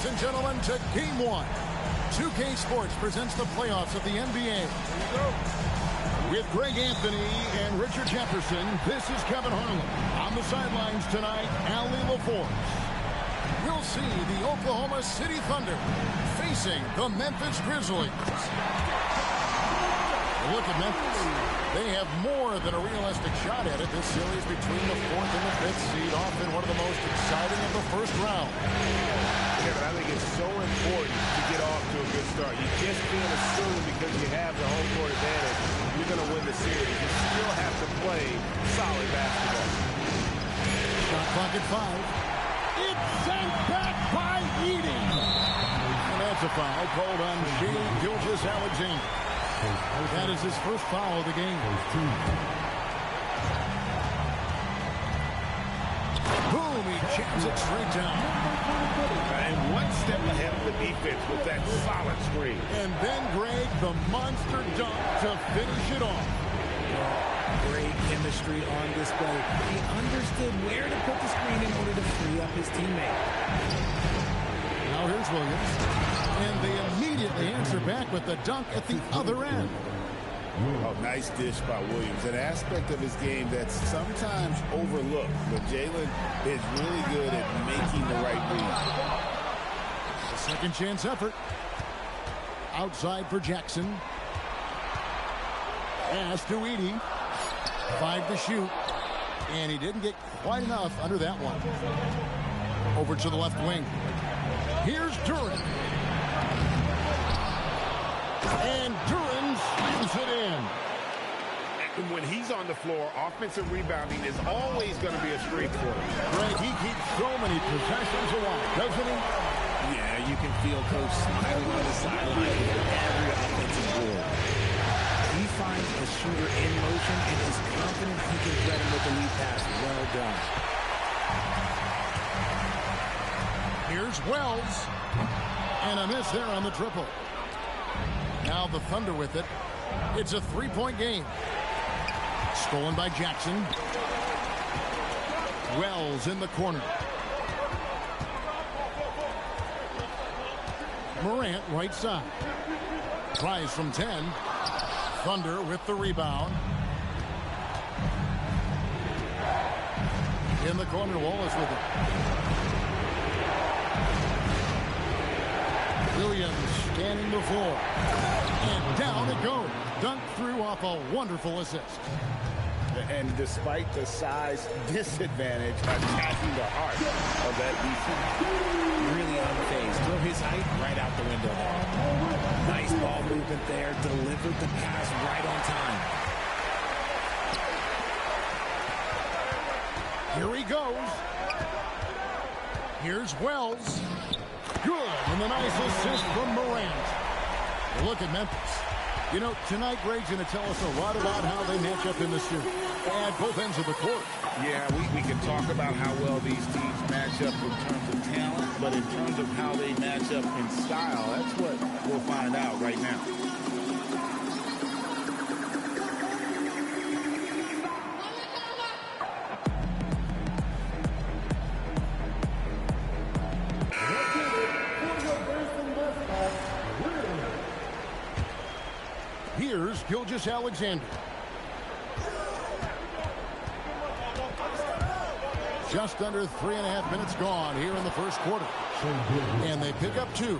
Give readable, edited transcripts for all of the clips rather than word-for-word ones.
and gentlemen, to Game 1. 2K Sports presents the playoffs of the NBA. With Greg Anthony and Richard Jefferson, this is Kevin Harlan. On the sidelines tonight, Allie LaForce. We'll see the Oklahoma City Thunder facing the Memphis Grizzlies. Look at Memphis. They have more than a realistic shot at it. This series between the 4th and the 5th seed, often one of the most exciting of the first round. Kevin, I think it's so important to get off to a good start. You just can't assume because you have the home court advantage, you're going to win the series. You still have to play solid basketball. Shot clock at 5. It's sent back by Edey. And that's a foul called on Shea Gilgeous-Alexander. That is his first foul of the game. Boom, he jams it straight down. And one step ahead of the defense with that solid screen. And then, Greg, the monster dunk to finish it off. Great chemistry on display. He understood where to put the screen in order to free up his teammate. Now here's Williams. And they immediately answer back with the dunk at the other end. Oh, nice dish by Williams. An aspect of his game that's sometimes overlooked. But Jalen is really good at making the right read. A second chance effort. Outside for Jackson. Pass to Edey. 5 to shoot. And he didn't get quite enough under that one. Over to the left wing. Here's Duran. And Duran slams it in. And when he's on the floor, offensive rebounding is always going to be a strength for him. Greg, he keeps so many possessions alive, doesn't he? Yeah, you can feel Coach smiling on the sideline with every offensive board. He finds a shooter in motion and is confident he can thread him with the lead pass. Well done. Here's Wells. And a miss there on the triple. Now the Thunder with it. It's a 3-point game. Stolen by Jackson. Wells in the corner. Morant right side. Tries from 10. Thunder with the rebound. In the corner, Wallace with it. Williams scanning the floor. And down it goes. Dunked through off a wonderful assist. And despite the size disadvantage, attacking the heart of that defense. Really unfazed. Throw his height right out the window. Nice ball movement there. Delivered the pass right on time. Here he goes. Here's Wells. Good. And a nice assist from Morant. Look at Memphis. You know, tonight Greg's going to tell us a lot about how they match up in the series at both ends of the court. Yeah, we can talk about how well these teams match up in terms of talent, but in terms of how they match up in style, that's what we'll find out right now. Here's Gilgeous-Alexander. Just under 3.5 minutes gone here in the first quarter. And they pick up 2.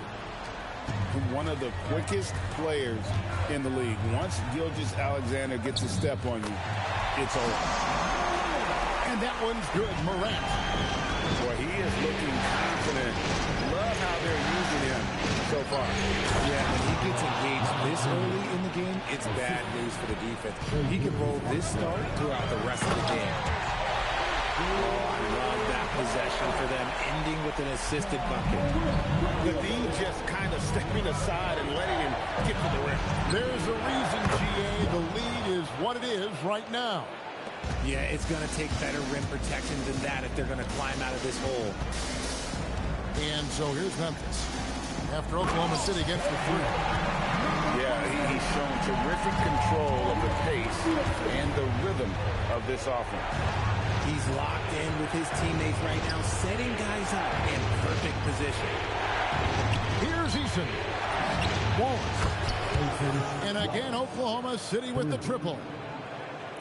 One of the quickest players in the league. Once Gilgeous-Alexander gets a step on you, it's over. And that one's good. Morant. Boy, he is looking confident. Love how they're using him so far. Yeah, when he gets engaged this early in the game, it's bad news for the defense. He can roll this start throughout the rest of the game. Oh, I love that possession for them, ending with an assisted bucket. The D just kind of stepping aside and letting him get to the rim. There's a reason, GA. The lead is what it is right now. Yeah, it's going to take better rim protection than that if they're going to climb out of this hole. And so here's Memphis. After Oklahoma City gets the 3. Yeah, he's shown terrific control of the pace and the rhythm of this offense. He's locked in with his teammates right now, setting guys up in perfect position. Here's Eason. Wallace. And again, Oklahoma City with the triple.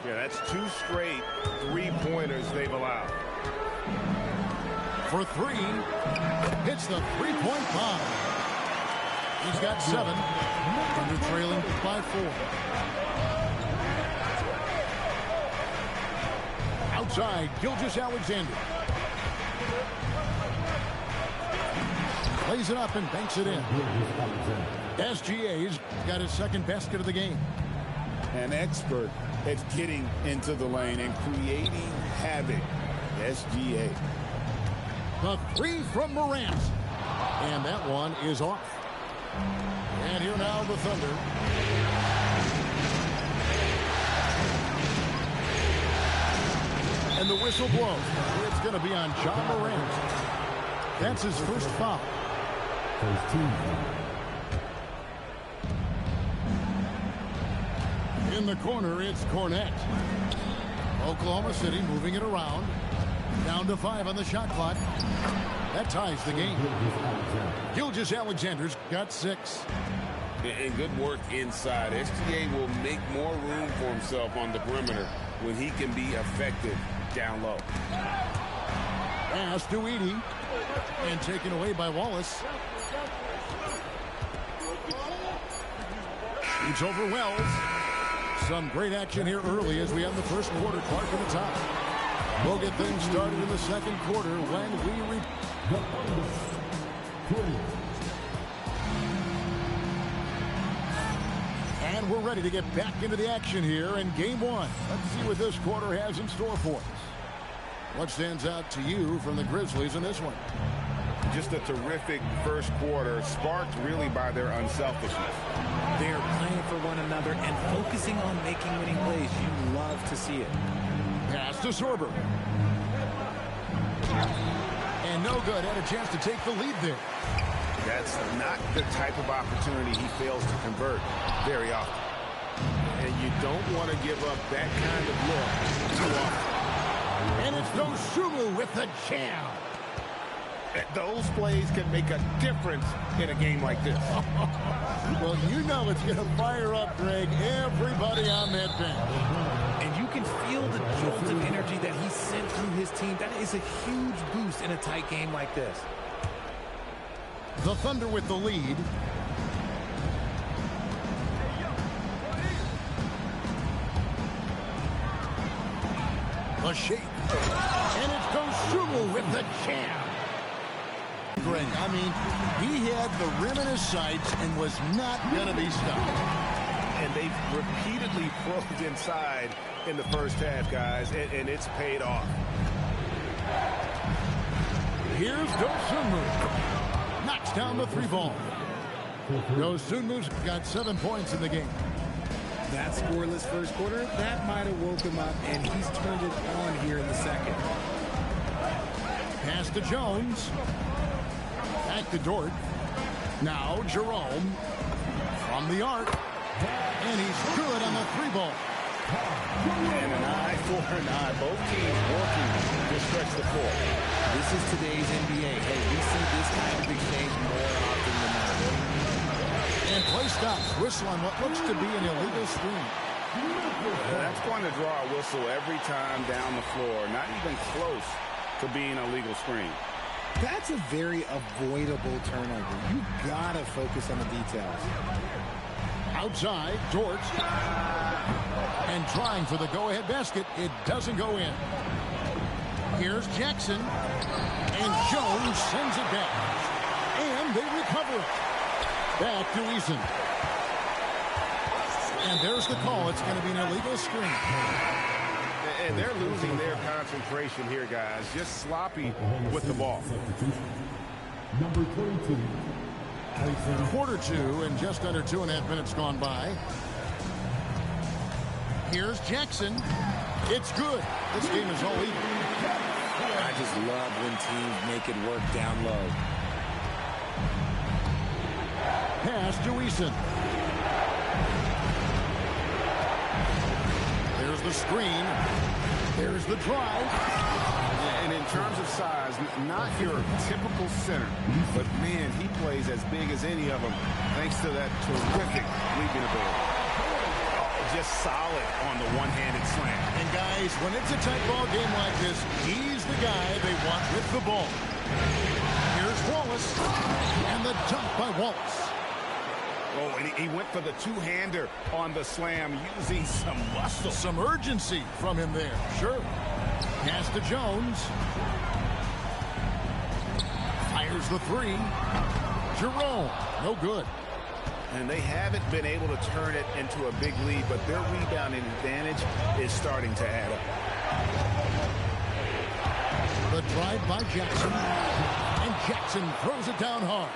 Yeah, that's 2 straight 3-pointers they've allowed. For 3, hits the three-point bomb. He's got 7. Thunder trailing by 4. Outside, Gilgeous-Alexander. Plays it up and banks it in. SGA's got his second basket of the game. An expert at getting into the lane and creating havoc. SGA. The 3 from Morant. And that one is off. And here now the Thunder. And the whistle blows. It's going to be on John Morant. That's his first foul. In the corner, it's Cornette. Oklahoma City moving it around. Down to 5 on the shot clock. That ties the game. Gilgeous-Alexander's got 6. And good work inside. SGA will make more room for himself on the perimeter when he can be effective down low. Pass to Edey. And taken away by Wallace. Shoots over Wells. Some great action here early as we end the first quarter. Clark at the top. We'll get things started in the second quarter when we And we're ready to get back into the action here in game 1. Let's see what this quarter has in store for us. What stands out to you from the Grizzlies in this one? Just a terrific first quarter, sparked really by their unselfishness. They're playing for one another and focusing on making winning plays. You love to see it. Pass to Sorber. And no good. Had a chance to take the lead there. That's not the type of opportunity he fails to convert very often. And you don't want to give up that kind of look too often. And it's Dosunmu with the jam. Those plays can make a difference in a game like this. Well, you know it's going to fire up, Greg, everybody on that bench. And you can feel the jolt of energy that he sent through his team. That is a huge boost in a tight game like this. The Thunder with the lead. A shake. And it's Dosunmu with the jam. Greg, I mean, he had the rim in his sights and was not going to be stopped. And they've repeatedly probed inside in the first half, guys, and it's paid off. Here's Dosunmu. Knocks down the 3 ball. Dosunmu's got 7 points in the game. That scoreless first quarter, that might have woke him up, and he's turned it on here in the second. Pass to Jones. Back to Dort. Now Jerome. From the arc. And he's good on the 3 ball. And an eye for an eye. Both teams working to stretch the floor. This is today's NBA. Hey, we see this kind of exchange more often than not. And play stops. Whistle on what looks to be an illegal screen. That's going to draw a whistle every time down the floor. Not even close to being a legal screen. That's a very avoidable turnover. You gotta focus on the details. Outside, Dort. And trying for the go-ahead basket. It doesn't go in. Here's Jackson. And Jones sends it back. And they recover it. Back to Eason. And there's the call. It's going to be an illegal screen. And they're losing their concentration here, guys. Just sloppy with the ball. Number 22. Quarter 2 and just under 2.5 minutes gone by. Here's Jackson. It's good. This game is all even. I just love when teams make it work down low. Pass to Eason. There's the screen. There's the drive. And in terms of size, not your typical center, but man, he plays as big as any of them thanks to that terrific leaping ability. Just solid on the one-handed slam. And guys, when it's a tight ball game like this, he's the guy they want with the ball. Here's Wallace, and the dunk by Wallace. Oh, and he went for the two-hander on the slam using some muscle. Some urgency from him there. Sure. Pass to Jones. Fires the three. Jerome. No good. And they haven't been able to turn it into a big lead, but their rebounding advantage is starting to add up. The drive by Jackson. And Jackson throws it down hard.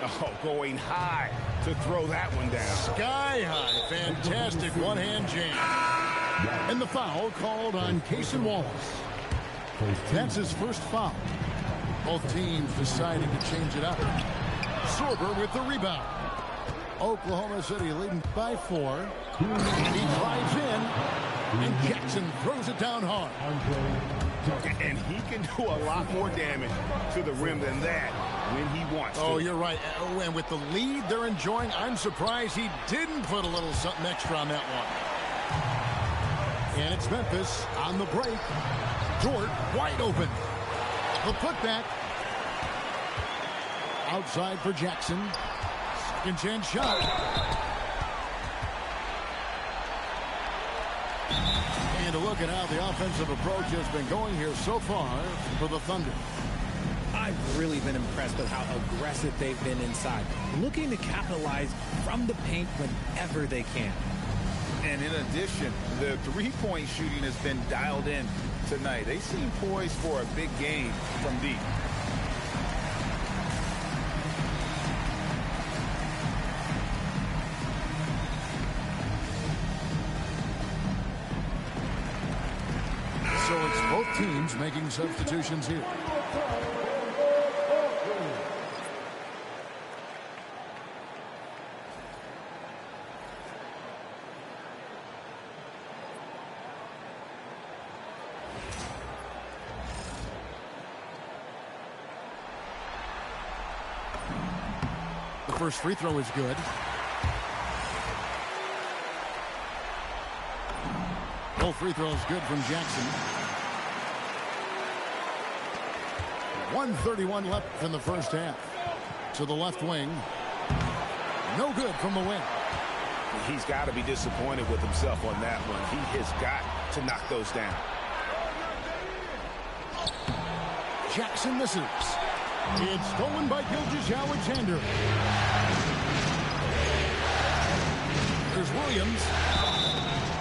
Oh, going high to throw that one down. Sky high. Fantastic one-hand jam. And the foul called on Cason Wallace. That's his first foul. Both teams deciding to change it up. Sorber with the rebound. Oklahoma City leading by 4. He drives in. And Jackson throws it down hard. And he can do a lot more damage to the rim than that when he wants to. Oh, you're right. And with the lead they're enjoying, I'm surprised he didn't put a little something extra on that one. And it's Memphis on the break. Dort wide open. The putback. Outside for Jackson. Second chance shot. And a look at how the offensive approach has been going here so far for the Thunder. I've really been impressed with how aggressive they've been inside, looking to capitalize from the paint whenever they can. And in addition, the three-point shooting has been dialed in tonight. They seem poised for a big game from deep. So it's both teams making substitutions here. The first free throw is good. Both free throws good from Jackson. 1:31 left in the first half. To the left wing. No good from the wing. He's got to be disappointed with himself on that one. He has got to knock those down. Jackson misses. It's stolen by Gilgeous-Alexander. There's Williams.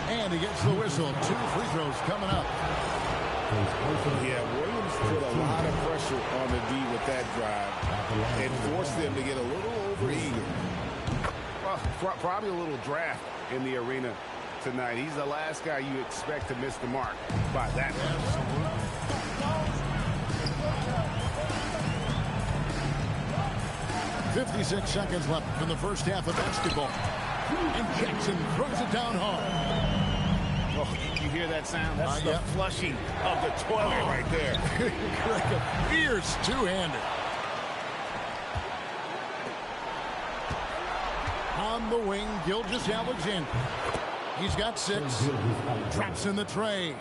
And he gets the whistle. 2 free throws coming up. Yeah, Williams put a lot of pressure on the D with that drive and forced them to get a little overeager. Well, probably a little draft in the arena tonight. He's the last guy you expect to miss the mark by that much. 56 seconds left in the first half of basketball. And Jackson throws it down hard. Oh, you hear that sound? That's the yep. flushing of the toilet right there. Like a fierce two-hander. On the wing, Gilgeous-Alexander. He's got 6. Traps in the tray.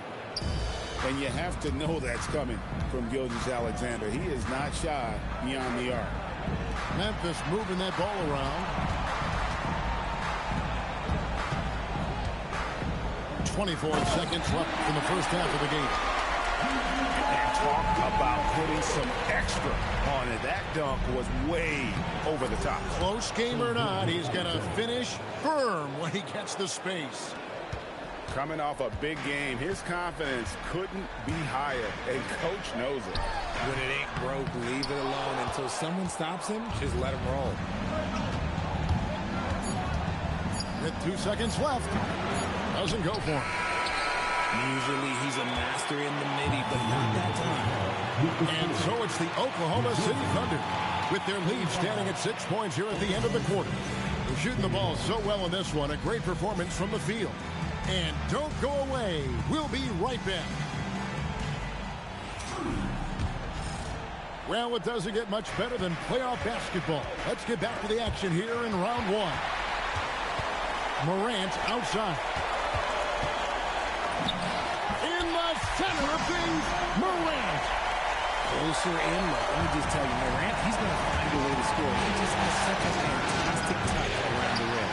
And you have to know that's coming from Gilgeous-Alexander. He is not shy beyond the arc. Memphis moving that ball around. 24 seconds left in the first half of the game. And talk about putting some extra on it. That dunk was way over the top. Close game or not, he's going to finish firm when he gets the space. Coming off a big game, his confidence couldn't be higher, and Coach knows it. When it ain't broke, leave it alone until someone stops him. Just let him roll. With 2 seconds left, doesn't go for him. Usually he's a master in the midi, but not that time. And so it's the Oklahoma City Thunder with their lead standing at 6 points here at the end of the quarter. They're shooting the ball so well in this one. A great performance from the field. And don't go away. We'll be right back. Well, it doesn't get much better than playoff basketball. Let's get back to the action here in round one. Morant outside. In the center of things, Morant. Closer in, let me just tell you, Morant, he's going to find a way to score. He just has such a fantastic touch around the rim.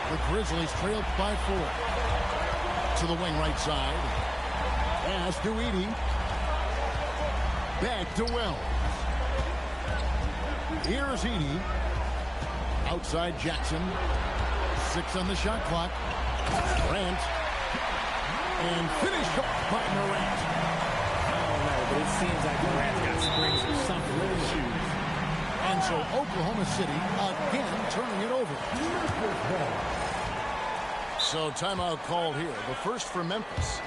The Grizzlies trailed by 4. To the wing right side. Pass to Edey. Back to Wells. Here's Edey. Outside Jackson. 6 on the shot clock. Grant. And finished off by Morant. Oh, no, but it seems like Morant's got springs or something in his shoes. And so Oklahoma City again turning it over. So timeout called here. The first for Memphis.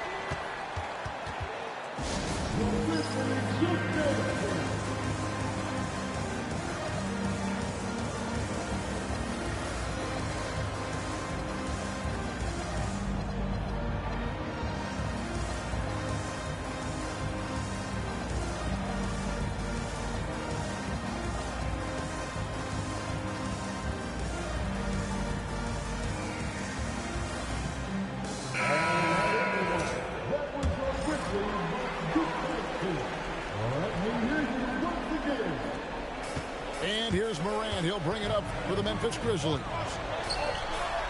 And here's Morant. He'll bring it up for the Memphis Grizzlies.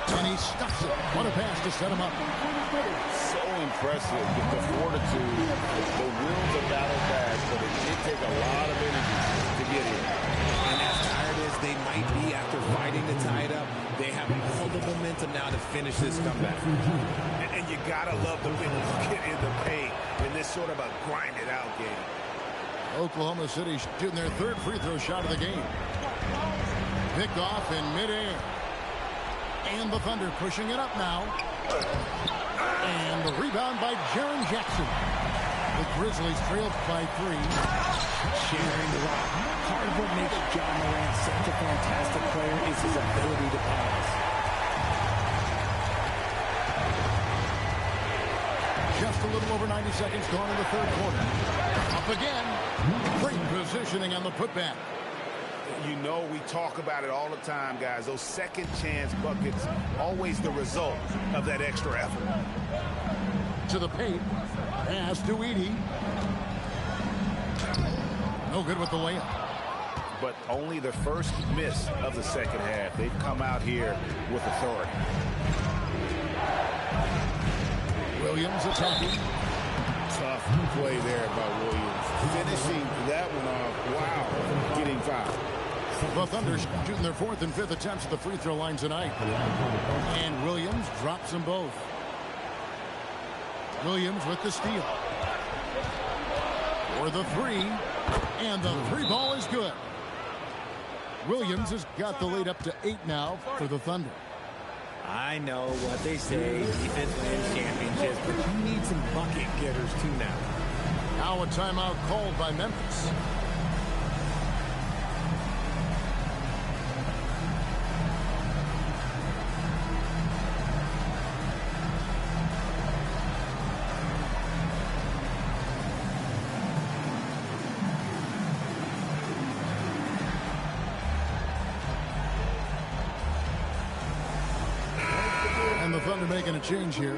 And he stuffs it. What a pass to set him up. So impressive with the fortitude, the will to battle back, but it did take a lot of energy to get here. And as tired as they might be after fighting to tie it up, they have all the momentum now to finish this comeback. And you gotta love the way they get in the paint in this sort of a grinded-out game. Oklahoma City shooting their third free throw shot of the game. Picked off in midair. And the Thunder pushing it up now. And the rebound by Jaren Jackson. The Grizzlies trailed by 3. Sharing the rock. Part of what makes John Morant such a fantastic player is his ability to pass. Just a little over 90 seconds gone in the third quarter. Up again. Great positioning on the putback. You know, we talk about it all the time, guys. Those second chance buckets, always the result of that extra effort. To the paint. Pass to Edey. No good with the layup. But only the first miss of the second half. They've come out here with authority. Williams attacking. Tough play there by Williams. Finishing that one off. Wow. Getting fouled. The Thunder shooting their 4th and 5th attempts at the free throw line tonight. And Williams drops them both. Williams with the steal. For the 3. And the 3 ball is good. Williams has got the lead up to 8 now for the Thunder. I know what they say, defense wins championships, but you need some bucket getters too now. Now a timeout called by Memphis. And the Thunder making a change here.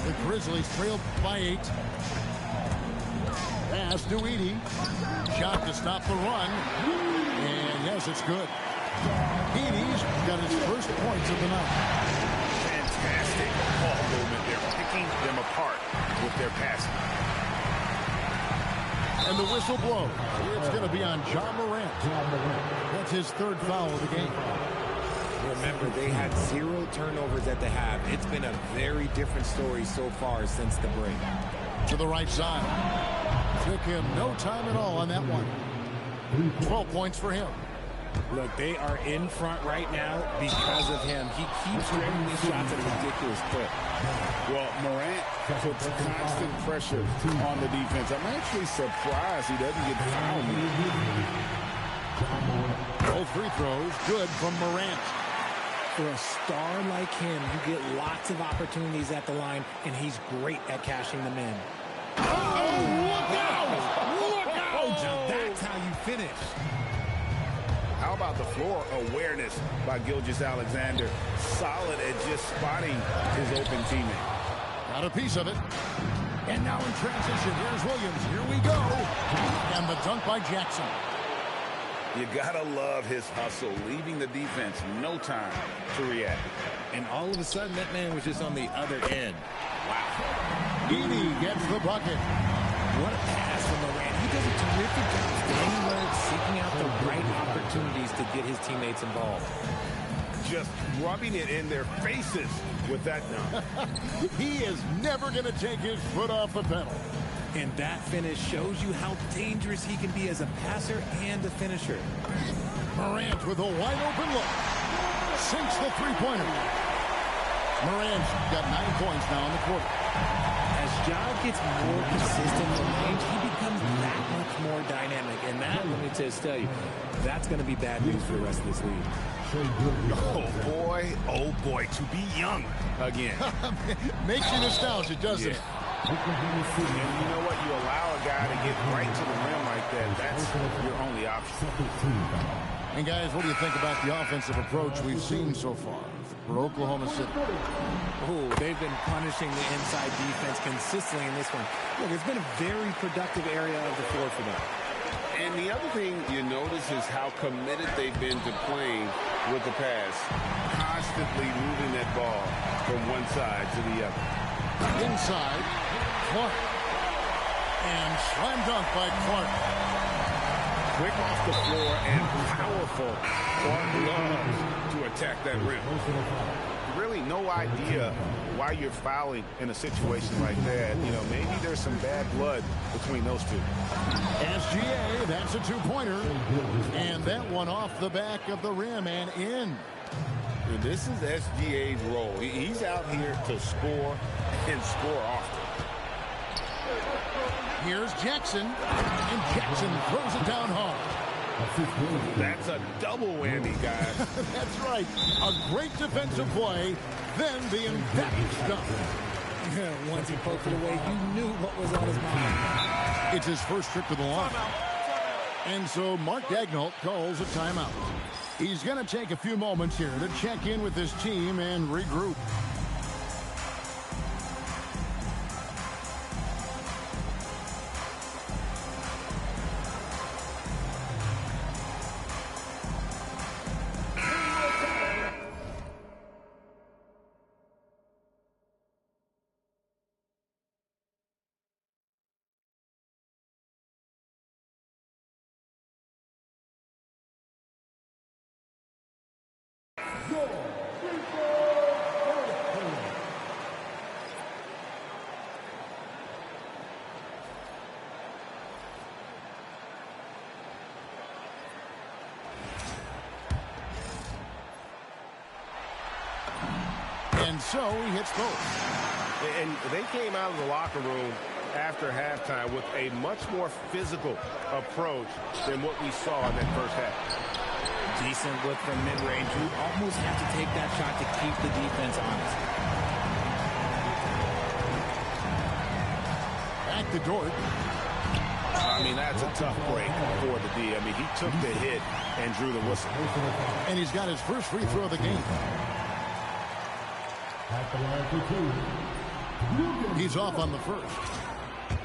The Grizzlies trailed by 8. Pass to Edey. Shot to stop the run. And yes, it's good. Edey's got his first points of the night. Fantastic ball movement. They're picking them apart with their passing. And the whistle blows. It's going to be on John Morant. That's his 3rd foul of the game. Remember, they had 0 turnovers at the half. It's been a very different story so far since the break. To the right side. Took him no time at all on that one. 12 points for him. Look, they are in front right now because of him. He keeps driving these shots at a ridiculous clip. Well, Morant puts constant pressure on the defense. I'm actually surprised he doesn't get fouled. Both free throws good from Morant. For a star like him, you get lots of opportunities at the line, and he's great at cashing them in. Look out! Look out! Now that's how you finish. How about the floor awareness by Gilgeous-Alexander? Solid at just spotting his open teammate. Got a piece of it. And now in transition, here's Williams. Here we go. And the dunk by Jackson. You gotta love his hustle, leaving the defense no time to react. And all of a sudden, that man was just on the other end. Wow. Edey gets the bucket. What a pass from Morant. He does a terrific job staying alert, seeking out the right opportunities to get his teammates involved. Just rubbing it in their faces with that dunk. He is never going to take his foot off the pedal. And that finish shows you how dangerous he can be as a passer and a finisher. Morant with a wide open look. Sinks the three-pointer. Morant's got 9 points now in the quarter. As Ja gets more consistent in range, he becomes that much more dynamic. And that, let me just tell you, that's going to be bad news for the rest of this league. Oh boy, to be young again. Makes you nostalgic, doesn't it? And you know what? You allow a guy to get right to the rim like that. That's your only option. And guys, what do you think about the offensive approach we've seen so far for Oklahoma City? Oh, they've been punishing the inside defense consistently in this one. Look, it's been a very productive area of the floor for them. And the other thing you notice is how committed they've been to playing with the pass, constantly moving that ball from one side to the other. Inside, Clark. And slam dunk by Clark. Quick off the floor and powerful. Clark loves to attack that rim. Really no idea why you're fouling in a situation like that. You know, maybe there's some bad blood between those two. SGA, that's a two-pointer. And that one off the back of the rim and in. This is SGA's role. He's out here to score and score often. Here's Jackson. And Jackson throws it down hard. That's a double whammy, guys. That's right. A great defensive play, then the emphatic dunk. Once he poked it away, you knew what was on his mind. It's his first trip to the line. And so Mark Daigneault calls a timeout. He's going to take a few moments here to check in with his team and regroup. And so he hits both. And they came out of the locker room after halftime with a much more physical approach than what we saw in that first half. Decent look from mid-range. You almost have to take that shot to keep the defense honest. Back to Dort. I mean, that's a tough break for the D. I mean, he took the hit and drew the whistle. And he's got his first free throw of the game. He's off on the first.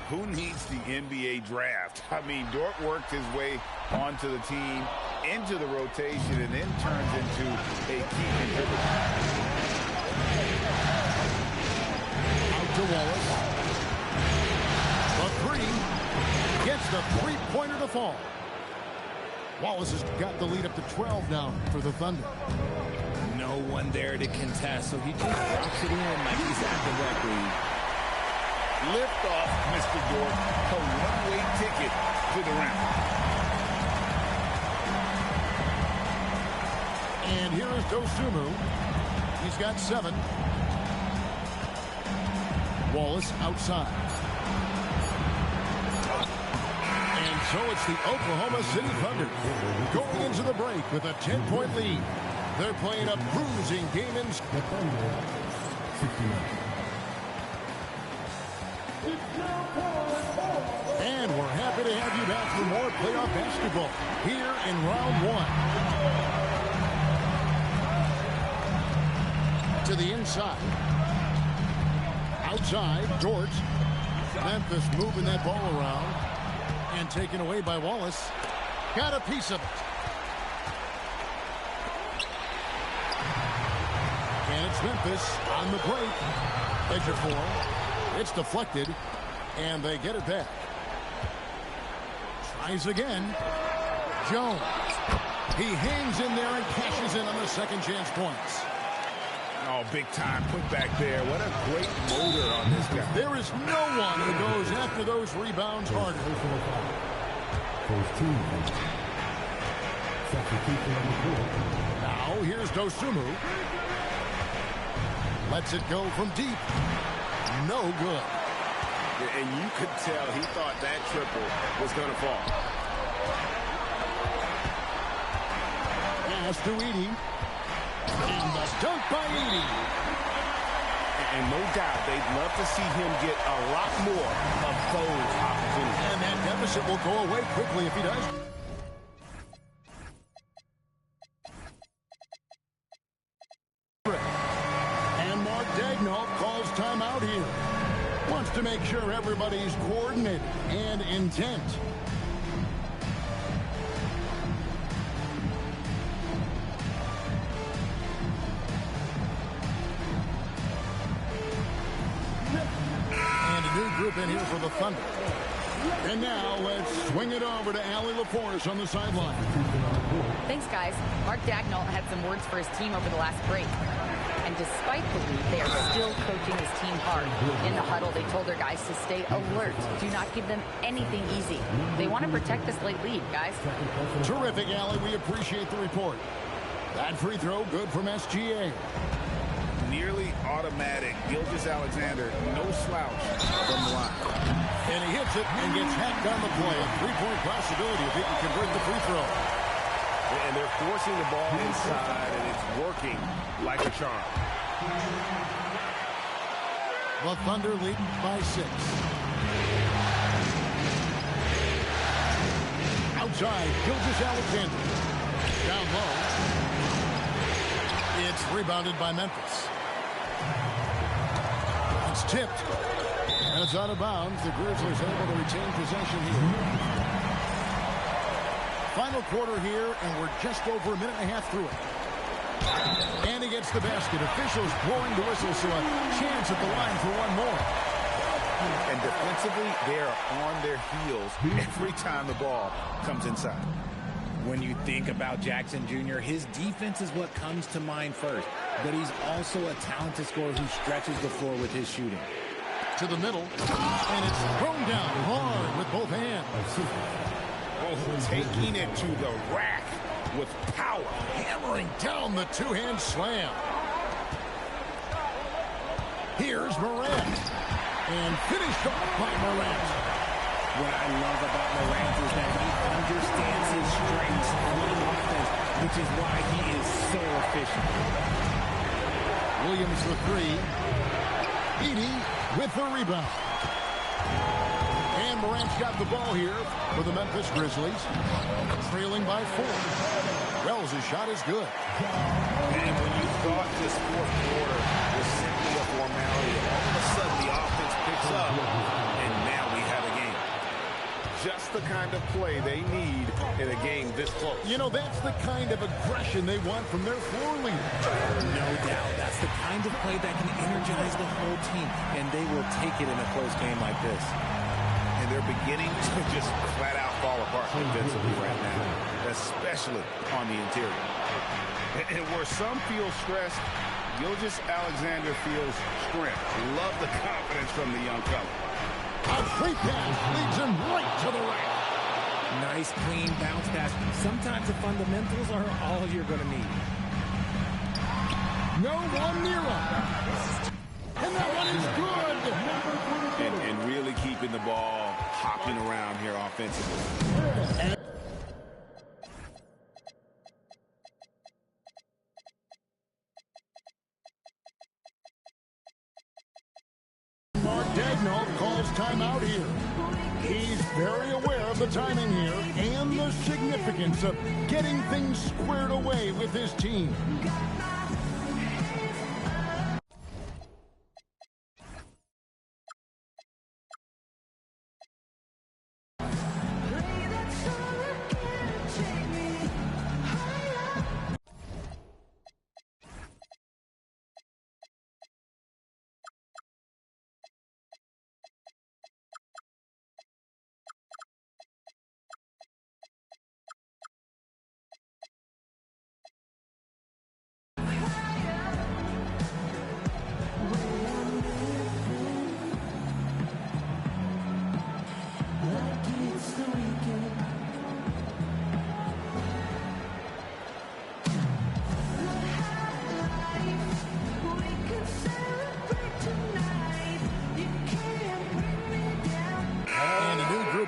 Who needs the NBA draft? I mean, Dort worked his way onto the team, into the rotation, and then turns into a key contributor. Out to Wallace. The three. Gets the three-pointer to fall. Wallace has got the lead up to 12 now for the Thunder. No one there to contest, so he just drops it in like he's at the rec league. Lift off, Mr. Dort. A one-way ticket to the rim. And here is Dosunmu. He's got 7. Wallace outside. And so it's the Oklahoma City Thunder going into the break with a 10-point lead. They're playing a bruising game in. And we're happy to have you back for more playoff basketball here in round one. To the inside. Outside, George. Memphis moving that ball around. And taken away by Wallace. Got a piece of it. And it's Memphis on the break. Edge of 4. It's deflected. And they get it back. Tries again. Jones. He hangs in there and cashes in on the second chance points. Oh, big time put back there. What a great motor on this guy. There is no one who goes after those rebounds harder. Now here's Dosunmu. Lets it go from deep. No good. And you could tell he thought that triple was going to fall. Pass to Edey. And the dunk by Edey. And no doubt they'd love to see him get a lot more of those opportunities. And that deficit will go away quickly if he does. And Mark Daignault calls timeout here. Wants to make sure everybody's coordinated and intent. And a new group in here for the Thunder. And now let's swing it over to Allie LaForce on the sideline. Thanks, guys. Mark Daignault had some words for his team over the last break. And despite the lead, they are still coaching his team hard. In the huddle, they told their guys to stay alert. Do not give them anything easy. They want to protect this late lead, guys. Terrific, Allie. We appreciate the report. That free throw good from SGA. Nearly automatic. Gilgeous-Alexander, no slouch from the line. And he hits it and gets hacked on the play. A three-point possibility if he can convert the free throw. And they're forcing the ball inside, and it's working like a charm. The Thunder lead by 6. Outside, Gilgeous-Alexander. Down low. It's rebounded by Memphis. It's tipped. And it's out of bounds. The Grizzlies able to retain possession here. Final quarter here, and we're just over a minute and a half through it. And he gets the basket. Officials blowing the whistle, so a chance at the line for one more. And defensively, they are on their heels every time the ball comes inside. When you think about Jackson Jr., his defense is what comes to mind first. But he's also a talented scorer who stretches the floor with his shooting. To the middle, and it's thrown down hard with both hands. Oh, taking it to the rack with power. Hammering down the two-hand slam. Here's Morant. And finished off by Morant. What I love about Morant is that he understands his strengths on offense, which is why he is so efficient. Williams the three. Edey with the rebound. And Morant's got the ball here for the Memphis Grizzlies. Trailing by 4. Wells' shot is good. And when you thought this fourth quarter was simply a formality, all of a sudden the offense picks up, and now we have a game. Just the kind of play they need in a game this close. You know, that's the kind of aggression they want from their floor leader. No doubt. That's the kind of play that can energize the whole team, and they will take it in a close game like this. And they're beginning to just flat out fall apart defensively right now, especially on the interior. And where some feel stressed, Gilgeous-Alexander feels strength. Love the confidence from the young fella. A free pass leads him right to the rack. Nice, clean bounce pass. Sometimes the fundamentals are all you're going to need. No one near him. And that one is good. And really keeping the ball hopping around here offensively. Mark Daignault calls time. timeout here. He's very aware of the timing here and the significance of getting things squared away with his team.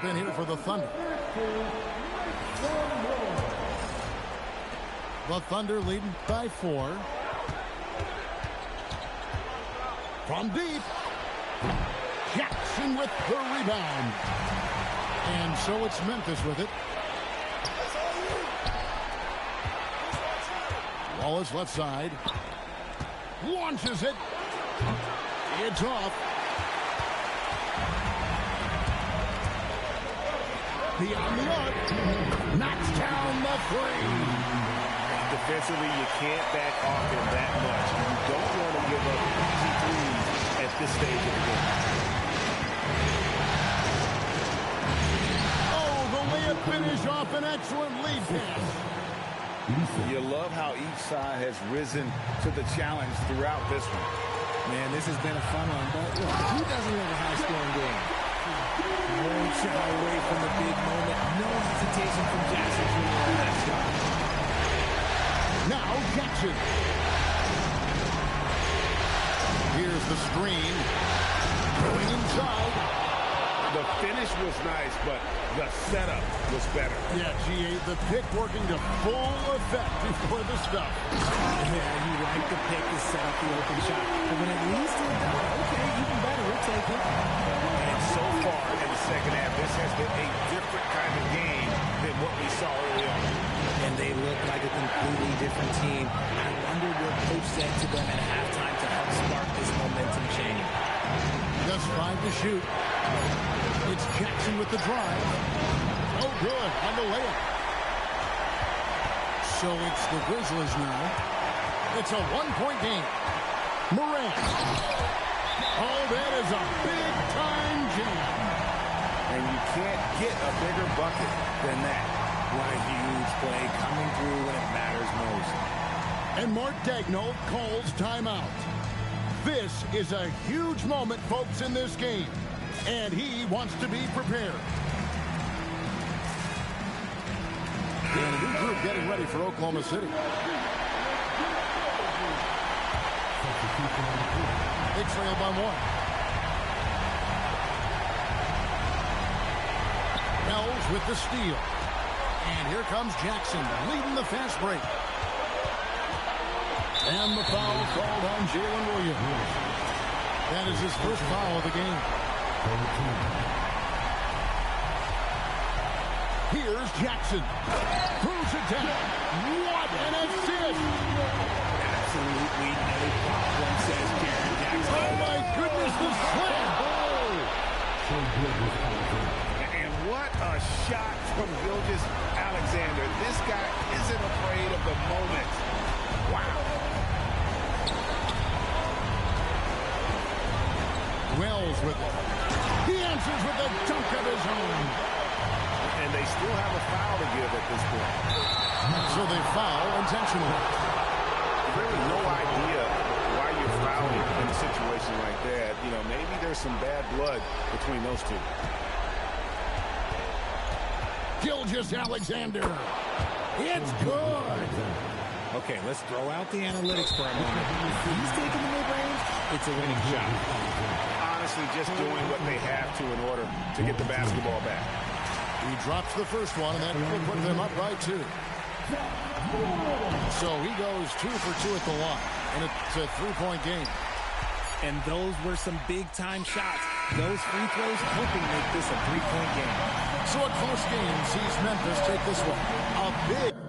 In here for the Thunder. The Thunder leading by 4. From deep, Jackson with the rebound. And so it's Memphis with it. Wallace left side. Launches it. It's off. Beyond the arc, knocks down the three. Defensively, you can't back off him that much. You don't want to give up easy threes at this stage of the game. Oh, the layup finish off an excellent lead pass. You love how each side has risen to the challenge throughout this one. Man, this has been a fun one, but look, who doesn't love a high-scoring game? Won't shy away from the big moment. No hesitation from Jackson Jr. on that shot. Now Jackson. Here's the screen. Going inside. The finish was nice, but the setup was better. Yeah, G.A., the pick working to full effect before the stuff. Yeah, you like the pick to set up the open shot. But when it leads to a dunk, okay, even better, we'll take it. And so far in the second half, this has been a different kind of game than what we saw early on. And they look like a completely different team. I wonder what coach said to them at halftime to help spark this momentum change. Just 5 to shoot. It's Jackson with the drive. Oh, good on the layup. So it's the Grizzlies now. It's a 1-point game. Morant. Oh, that is a big-time jam. And you can't get a bigger bucket than that. What a huge play coming through when it matters most. And Mark Daigneault calls timeout. This is a huge moment, folks, in this game. And he wants to be prepared. And a new group getting ready for Oklahoma City. They trail by 1. Wells with the steal. And here comes Jackson leading the fast break. And the foul called on Jalen Williams. That is his first foul of the game. Here's Jackson. Throws it down. What an assist! Absolutely no problem, says Jaren Jackson. Oh my goodness, the slam! And what a shot from Gilgeous-Alexander. This guy isn't afraid of the moment. Wow. Wells with it. He answers with a dunk of his own. And they still have a foul to give at this point. So they foul intentionally. Really no idea why you're fouling in a situation like that. You know, maybe there's some bad blood between those two. Gilgeous-Alexander. It's good. Okay, let's throw out the analytics for a moment. If he's taking the mid-range, it's a winning shot. Honestly, just doing what they have to in order to get the basketball back. He drops the first one, and that will put them up by 2. So he goes 2 for 2 at the line, and it's a 3-point game. And those were some big-time shots. Those free throws helping make this a three-point game. So a close game sees Memphis take this one. A big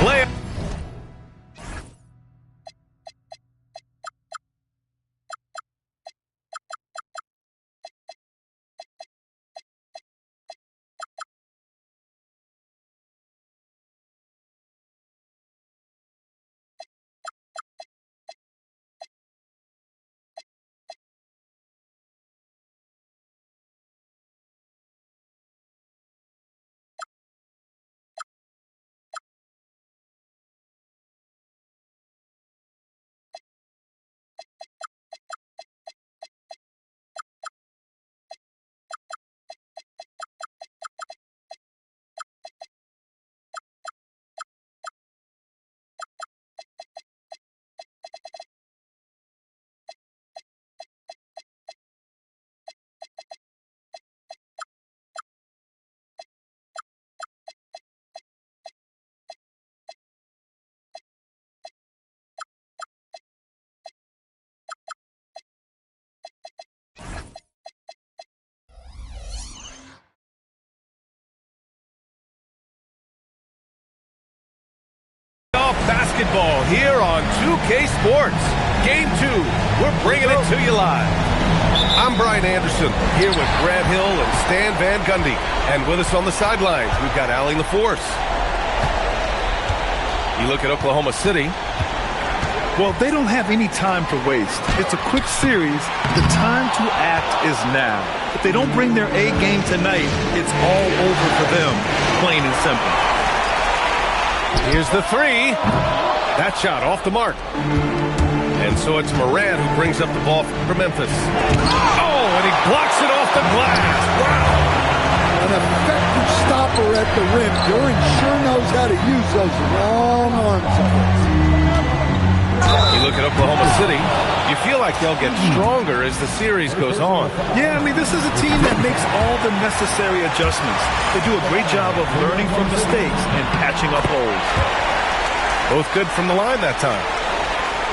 Play. Basketball here on 2K Sports. Game 2. We're bringing it to you live. I'm Brian Anderson here with Brad Hill and Stan Van Gundy. And with us on the sidelines, we've got Allie LaForce. You look at Oklahoma City. Well, they don't have any time to waste. It's a quick series. The time to act is now. If they don't bring their A game tonight, it's all over for them, plain and simple. Here's the three. That shot off the mark. And so it's Moran who brings up the ball for Memphis. Oh, and he blocks it off the glass. Wow. An effective stopper at the rim. Duran sure knows how to use those long arms of his. You look at Oklahoma City, you feel like they'll get stronger as the series goes on. Yeah, I mean, this is a team that makes all the necessary adjustments. They do a great job of learning from mistakes and patching up holes. Both good from the line that time.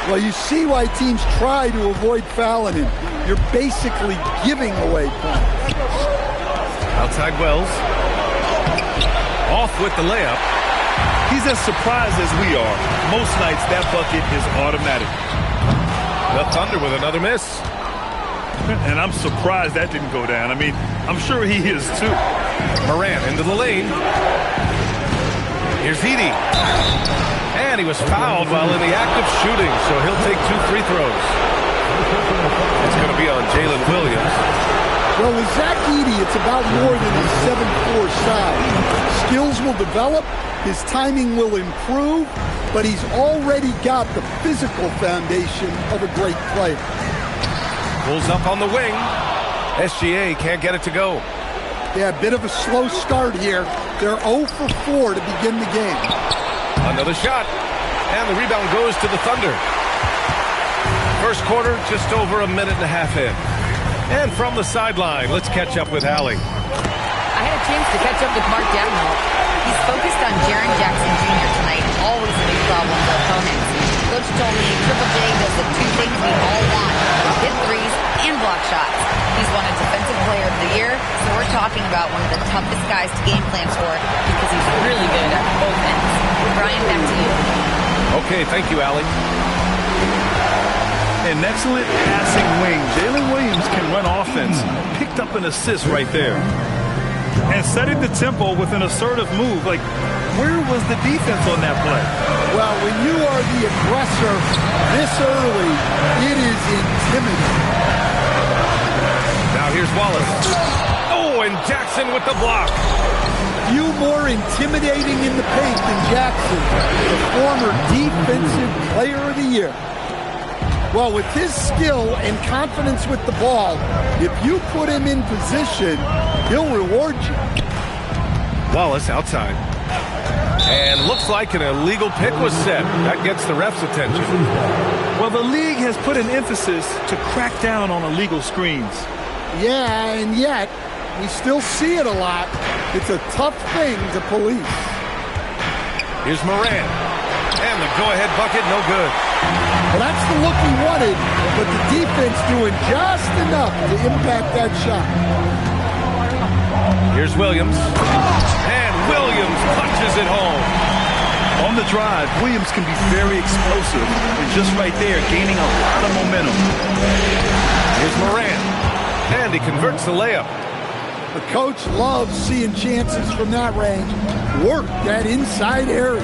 Well, you see why teams try to avoid fouling him. You're basically giving away points. Outside Wells. Off with the layup. He's as surprised as we are. Most nights, that bucket is automatic. The Thunder with another miss. And I'm surprised that didn't go down. I mean, I'm sure he is too. Moran into the lane. Here's Edey. And he was fouled while in the act of shooting, so he'll take 2 free throws. It's going to be on Jalen Williams. Well, with Zach Edey, it's about more than his 7'4" size. Skills will develop, his timing will improve, but he's already got the physical foundation of a great player. Pulls up on the wing. SGA can't get it to go. Yeah, a bit of a slow start here. They're 0 for 4 to begin the game. Another shot. And the rebound goes to the Thunder. First quarter, just over a minute and a half in. And from the sideline, let's catch up with Allie. I had a chance to catch up with Mark Dagnall. He's focused on Jaren Jackson Jr. tonight, always a big problem for opponents. Coach told me Triple J does the 2 things we all want: hit threes and block shots. He's won a Defensive Player of the Year, so we're talking about one of the toughest guys to game plan for because he's really good at both ends. Brian, back to you. Okay, thank you, Allie. An excellent passing wing. Jalen Williams can run offense. Picked up an assist right there. And setting the tempo with an assertive move. Like, where was the defense on that play? Well, when you are the aggressor this early, it is intimidating. Now here's Wallace. Oh, and Jackson with the block. Few more intimidating in the paint than Jackson, the former Defensive Player of the Year. Well, with his skill and confidence with the ball, if you put him in position, he'll reward you. Wallace outside. And looks like an illegal pick was set. That gets the ref's attention. Well, the league has put an emphasis to crack down on illegal screens. Yeah, and yet, we still see it a lot. It's a tough thing to police. Here's Moran. And the go-ahead bucket, no good. Well, that's the look he wanted, but the defense doing just enough to impact that shot. Here's Williams. And Williams punches it home. On the drive, Williams can be very explosive, and just right there, gaining a lot of momentum. Here's Moran, and he converts the layup. The coach loves seeing chances from that range. Work that inside area.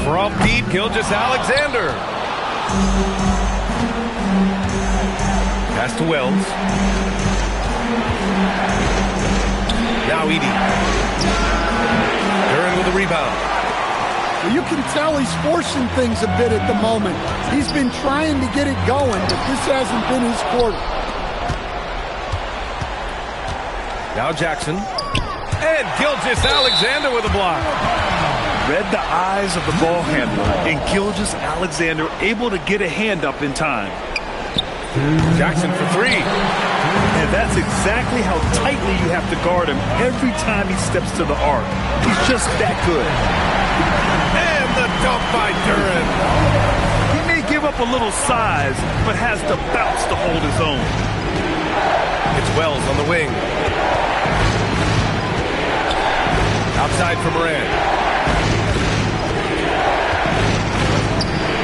From deep, Gilgeous-Alexander. Pass to Wells. Now Edey. Duran with the rebound. Well, you can tell he's forcing things a bit at the moment. He's been trying to get it going, but this hasn't been his quarter. Now Jackson. And Gilgeous-Alexander with a block. Read the eyes of the ball handler, and Gilgeous-Alexander able to get a hand up in time. Jackson for three. And that's exactly how tightly you have to guard him every time he steps to the arc. He's just that good. And the dunk by Duran. He may give up a little size, but has the bounce to hold his own. It's Wells on the wing. Outside for Moran.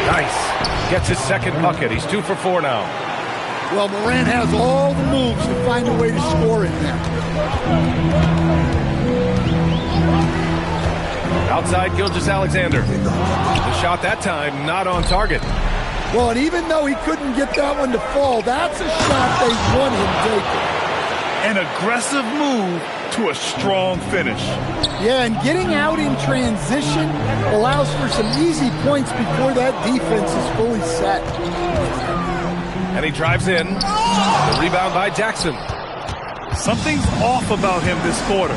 Nice. Gets his second bucket. He's 2 for 4 now. Well, Moran has all the moves to find a way to score in there. Outside Gilgeous-Alexander. The shot that time not on target. Well, and even though he couldn't get that one to fall, that's a shot they want him taking. An aggressive move to a strong finish. Yeah, and getting out in transition allows for some easy points before that defense is fully set. And he drives in. The rebound by Jackson. Something's off about him this quarter.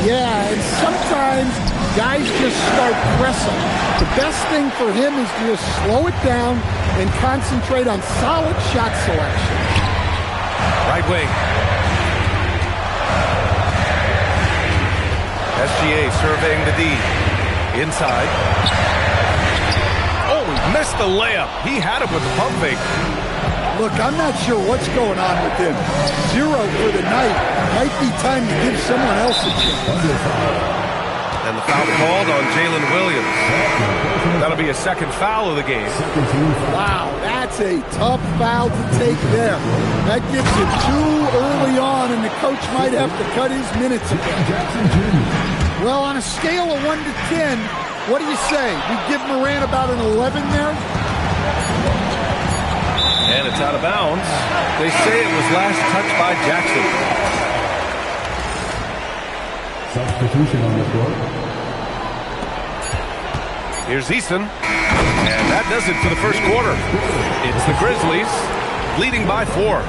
Yeah, and sometimes guys just start pressing. The best thing for him is to just slow it down and concentrate on solid shot selection. Right wing. SGA surveying the D. Inside. Oh, he missed the layup. He had it with the pump fake. Look, I'm not sure what's going on with him. 0 for the night. Might be time to give someone else a chance. And the foul called on Jalen Williams. That'll be a second foul of the game. Wow, that's a tough foul to take there. That gives him too early on, and the coach might have to cut his minutes again. Well, on a scale of 1 to 10, what do you say? We give Moran about an 11 there? And it's out of bounds. They say it was last touched by Jackson. Substitution on the floor. Here's Eason. And that does it for the first quarter. It's the Grizzlies leading by 4.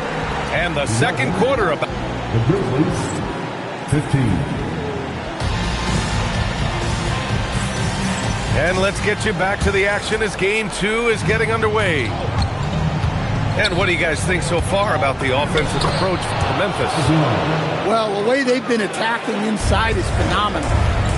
And the second quarter about... The Grizzlies, 15. And let's get you back to the action as game 2 is getting underway. And what do you guys think so far about the offensive approach to Memphis? Well, the way they've been attacking inside is phenomenal.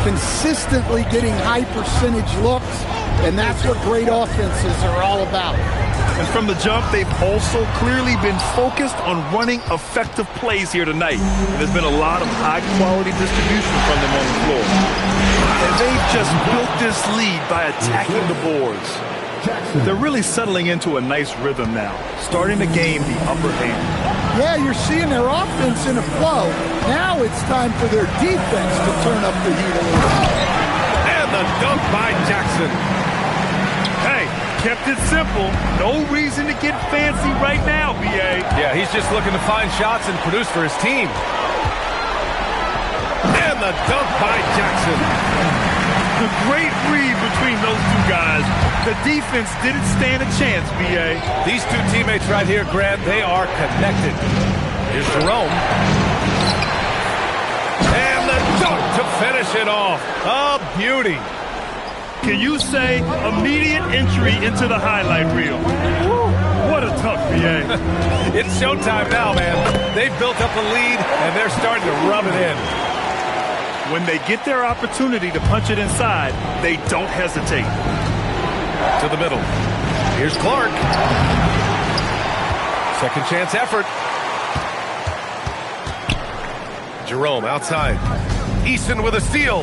Consistently getting high percentage looks, and that's what great offenses are all about. And from the jump, they've also clearly been focused on running effective plays here tonight. There's been a lot of high-quality distribution from them on the floor. And they've just built this lead by attacking the boards. They're really settling into a nice rhythm now, starting to gain the upper hand. Yeah, you're seeing their offense in a flow. Now it's time for their defense to turn up the heat a little. And the dunk by Jackson. Hey, kept it simple. No reason to get fancy right now, B.A. Yeah, he's just looking to find shots and produce for his team. And the dunk by Jackson. The great read between those two guys. The defense didn't stand a chance, B.A. These two teammates right here, Grant, they are connected. Here's Jerome. And the dunk to finish it off. A beauty. Can you say immediate entry into the highlight reel? Woo, what a dunk, B.A. It's showtime now, man. They've built up a lead, and they're starting to rub it in. When they get their opportunity to punch it inside, they don't hesitate. To the middle. Here's Clark. Second chance effort. Jerome outside. Eason with a steal.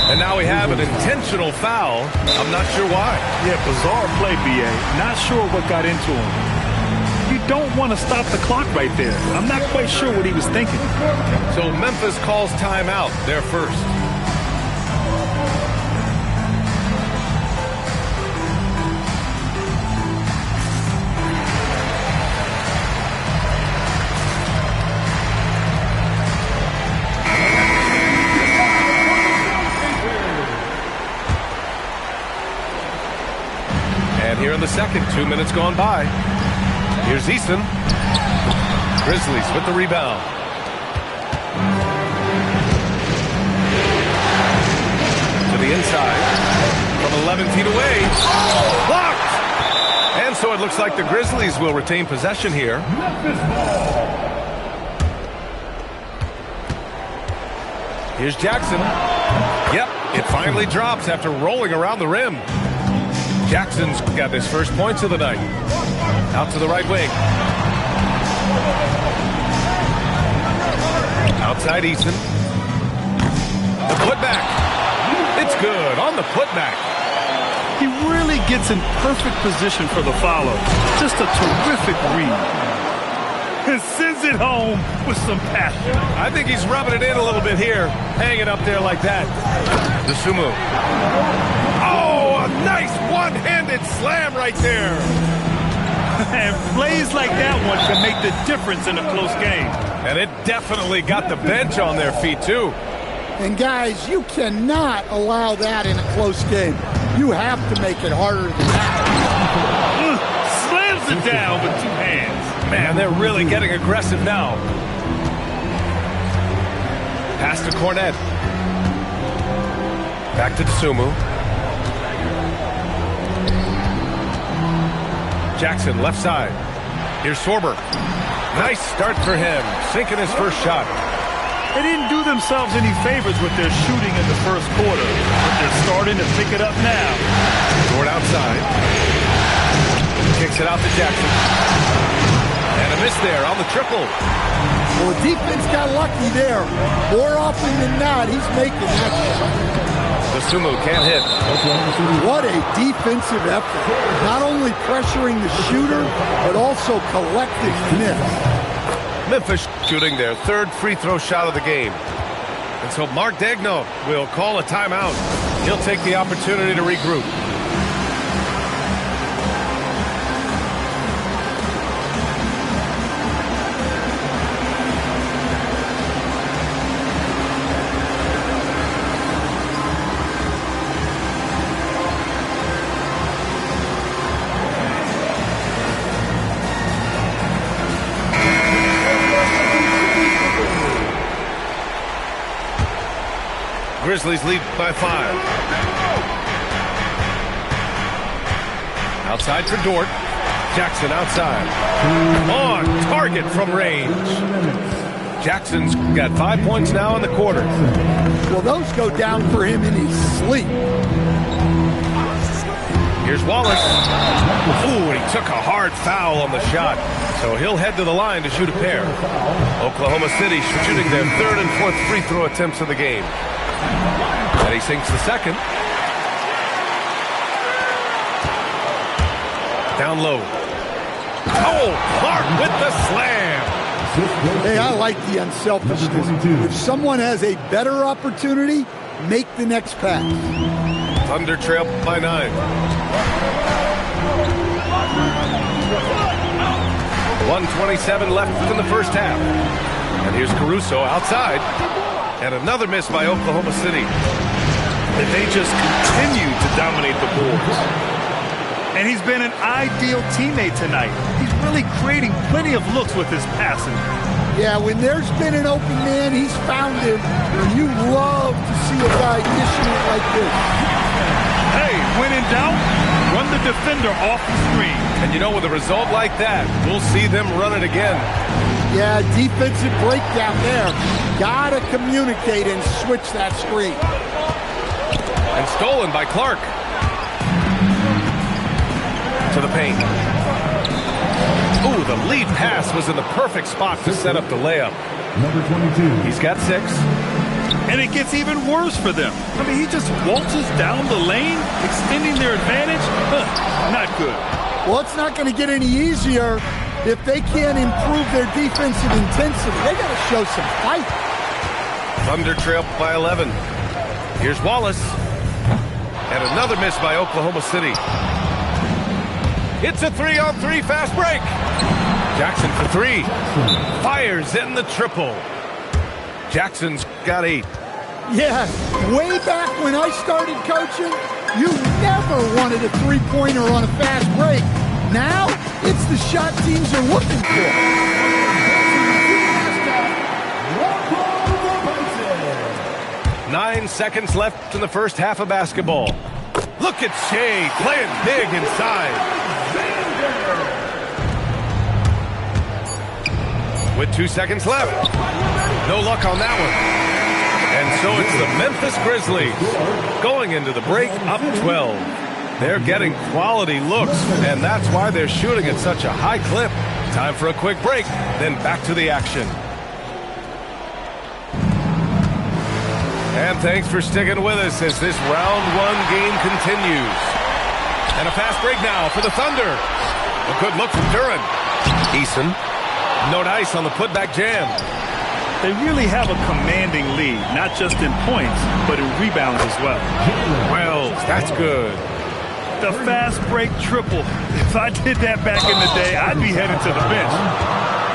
And now we have an intentional foul. I'm not sure why. Yeah, bizarre play, B.A. Not sure what got into him. You don't want to stop the clock right there. I'm not quite sure what he was thinking. So Memphis calls timeout. They're first. And here in the second, 2 minutes gone by. Here's Eason. Grizzlies with the rebound. To the inside. From 11 feet away. Blocked! And so it looks like the Grizzlies will retain possession here. Here's Jackson. Yep, it finally drops after rolling around the rim. Jackson's got his first points of the night. Out to the right wing. Outside Eason. The putback. It's good on the putback. He really gets in perfect position for the follow. Just a terrific read. And sends it home with some passion. I think he's rubbing it in a little bit here. Hanging up there like that. The Sumo. Oh, a nice one-handed slam right there. And plays like that one can make the difference in a close game. And it definitely got the bench on their feet, too. And, guys, you cannot allow that in a close game. You have to make it harder than that. Slams it down with two hands. Man, they're really getting aggressive now. Pass to Cornette. Back to Tsumu. Jackson, left side. Here's Sorber. Nice start for him. Sinking his first shot. They didn't do themselves any favors with their shooting in the first quarter, but they're starting to pick it up now. Short outside. Kicks it out to Jackson. And a miss there on the triple. Well, the defense got lucky there. More often than not, he's making that shot. The Sumo can't hit. What a defensive effort. Not only pressuring the shooter, but also collecting the miss. Memphis shooting their third free throw shot of the game. And so Mark Daigneault will call a timeout. He'll take the opportunity to regroup. Grizzlies lead by 5. Outside for Dort. Jackson outside. On target from range. Jackson's got 5 points now in the quarter. Well, those go down for him in his sleep. Here's Wallace. Ooh, and he took a hard foul on the shot. So he'll head to the line to shoot a pair. Oklahoma City shooting their third and fourth free throw attempts of the game. And he sinks the second. Down low. Oh, Clark with the slam. Hey, I like the unselfishness. If someone has a better opportunity, make the next pass. Thunder trail by 9. 1:27 left in the first half. And here's Caruso outside. And another miss by Oklahoma City. And they just continue to dominate the boards. And he's been an ideal teammate tonight. He's really creating plenty of looks with his passing. Yeah, when there's been an open man, he's found him. And you love to see a guy dishing it like this. Hey, when in doubt, run the defender off the screen. And you know, with a result like that, we'll see them run it again. Yeah, defensive breakdown there. Gotta communicate and switch that screen. And stolen by Clark. To the paint. Ooh, the lead pass was in the perfect spot to set up the layup. Number 22. He's got 6. And it gets even worse for them. I mean, he just waltzes down the lane, extending their advantage. Not good. Well, it's not going to get any easier if they can't improve their defensive intensity. They got to show some fight. Thunder trail by 11. Here's Wallace. And another miss by Oklahoma City. It's a 3-on-3 fast break. Jackson for 3. Fires in the triple. Jackson's got 8. Yeah, way back when I started coaching, you never wanted a three-pointer on a fast break. Now, it's the shot teams are looking for. 9 seconds left in the first half of basketball. Look at Shea playing big inside. With 2 seconds left. No luck on that one. And so it's the Memphis Grizzlies going into the break up 12. They're getting quality looks, and that's why they're shooting at such a high clip. Time for a quick break, then back to the action. And thanks for sticking with us as this round 1 game continues. And a fast break now for the Thunder. A good look from Duran. Eason. No dice on the putback jam. They really have a commanding lead, not just in points, but in rebounds as well. Wells, that's good. The fast break triple. If I did that back in the day, I'd be headed to the bench.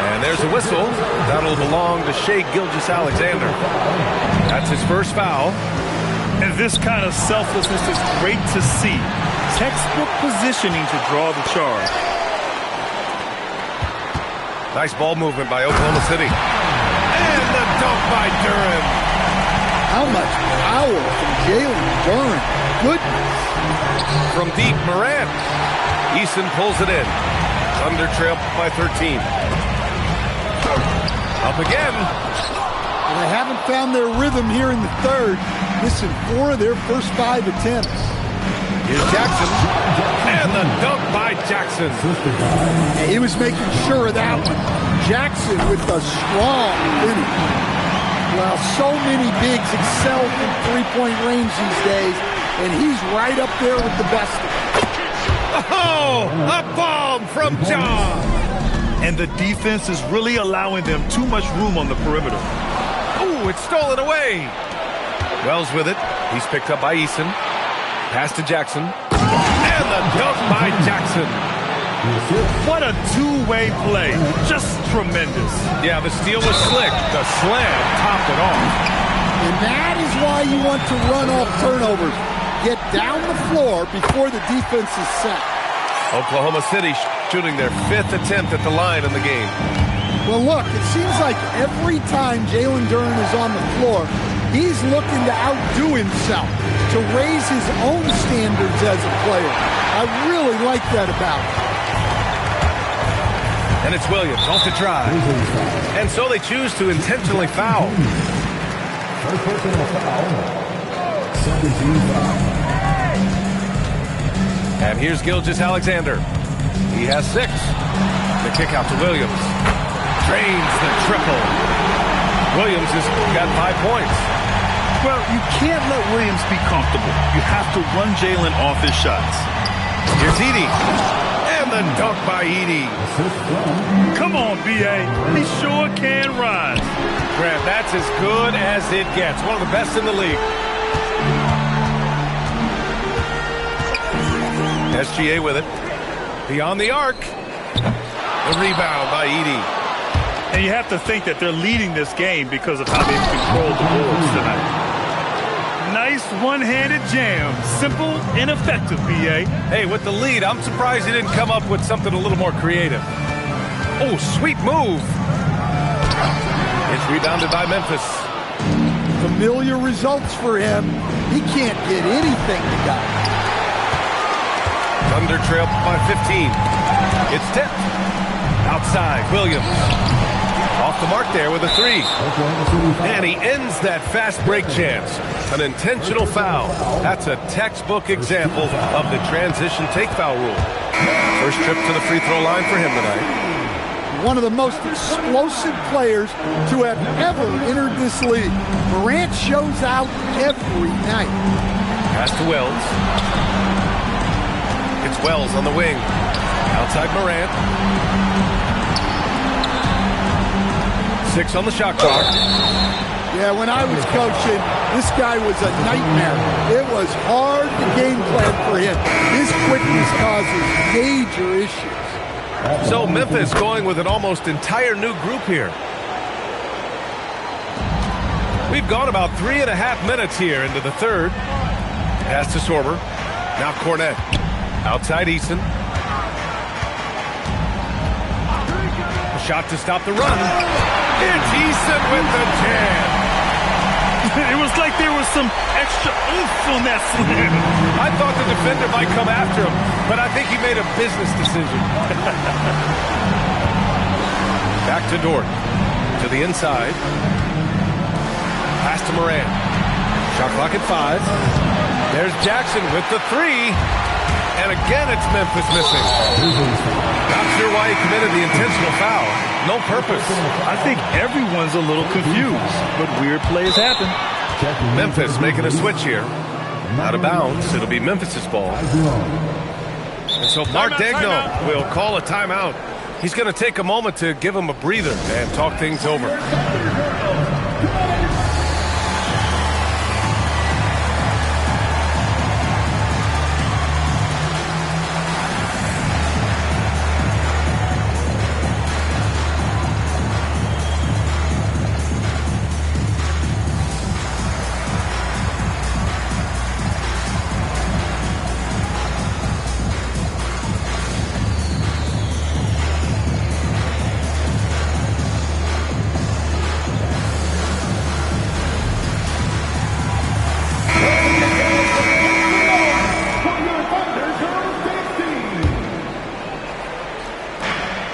And there's a whistle. That'll belong to Shea Gilgeous-Alexander. That's his first foul. And this kind of selflessness is great to see. Textbook positioning to draw the charge. Nice ball movement by Oklahoma City. And the dunk by Duran. How much power from Jalen Duran. Goodness. From deep, Morant. Eason pulls it in. Thunder trail by 13. Up again. Well, they haven't found their rhythm here in the third. Missing 4 of their first 5 attempts. Here's Jackson. And the dunk by Jackson. He was making sure of that one. Jackson with a strong finish. Well, so many bigs excel from three-point range these days, and he's right up there with the best of them. Oh, a bomb from John. And the defense is really allowing them too much room on the perimeter. Oh, it's stolen away. Wells with it. He's picked up by Eason. Pass to Jackson. And the dunk by Jackson. What a two-way play. Just tremendous. Yeah, the steal was slick. The slam topped it off. And that is why you want to run off turnovers. Get down the floor before the defense is set. Oklahoma City shooting their 5th attempt at the line in the game. Well, look, it seems like every time Jalen Duran is on the floor, he's looking to outdo himself, to raise his own standards as a player. I really like that about him. And it's Williams off the try. And so they choose to intentionally foul. First personal foul. 17 foul. And here's Gilgeous-Alexander. He has 6. The kick out to Williams. Drains the triple. Williams has got 5 points. Well, you can't let Williams be comfortable. You have to run Jalen off his shots. Here's Edey. And the dunk by Edey. Come on, B.A. He sure can rise. Grant, that's as good as it gets. One of the best in the league. SGA with it. Beyond the arc. The rebound by Edey. And you have to think that they're leading this game because of how they've controlled the boards tonight. Nice one-handed jam. Simple and effective, B.A. Hey, with the lead, I'm surprised he didn't come up with something a little more creative. Oh, sweet move. It's rebounded by Memphis. Familiar results for him. He can't get anything to go. Thunder trail by 15. It's tipped. Outside, Williams. Off the mark there with a 3. And he ends that fast break chance. An intentional foul. That's a textbook example of the transition take foul rule. First trip to the free throw line for him tonight. one of the most explosive players to have ever entered this league. Morant shows out every night. Pass to Wells. It's Wells on the wing. Outside Morant. 6 on the shot clock. Yeah, when I was coaching, this guy was a nightmare. It was hard to game plan for him. His quickness causes major issues. So Memphis going with an almost entire new group here. We've gone about 3.5 minutes here into the third. Pass to Sorber. Now Cornette. Outside Eason. A shot to stop the run. It's Eason with the jam. It was like there was some extra oomph on that slam. I thought the defender might come after him, but I think he made a business decision. Back to Dort. To the inside. Pass to Moran. Shot clock at 5. There's Jackson with the 3. And again, it's Memphis missing. Not sure why he committed the intentional foul. No purpose. I think everyone's a little confused, but weird plays happen. Memphis making a switch here. Out of bounds. It'll be Memphis's ball. And so Mark Daigneault will call a timeout. He's going to take a moment to give him a breather and talk things over.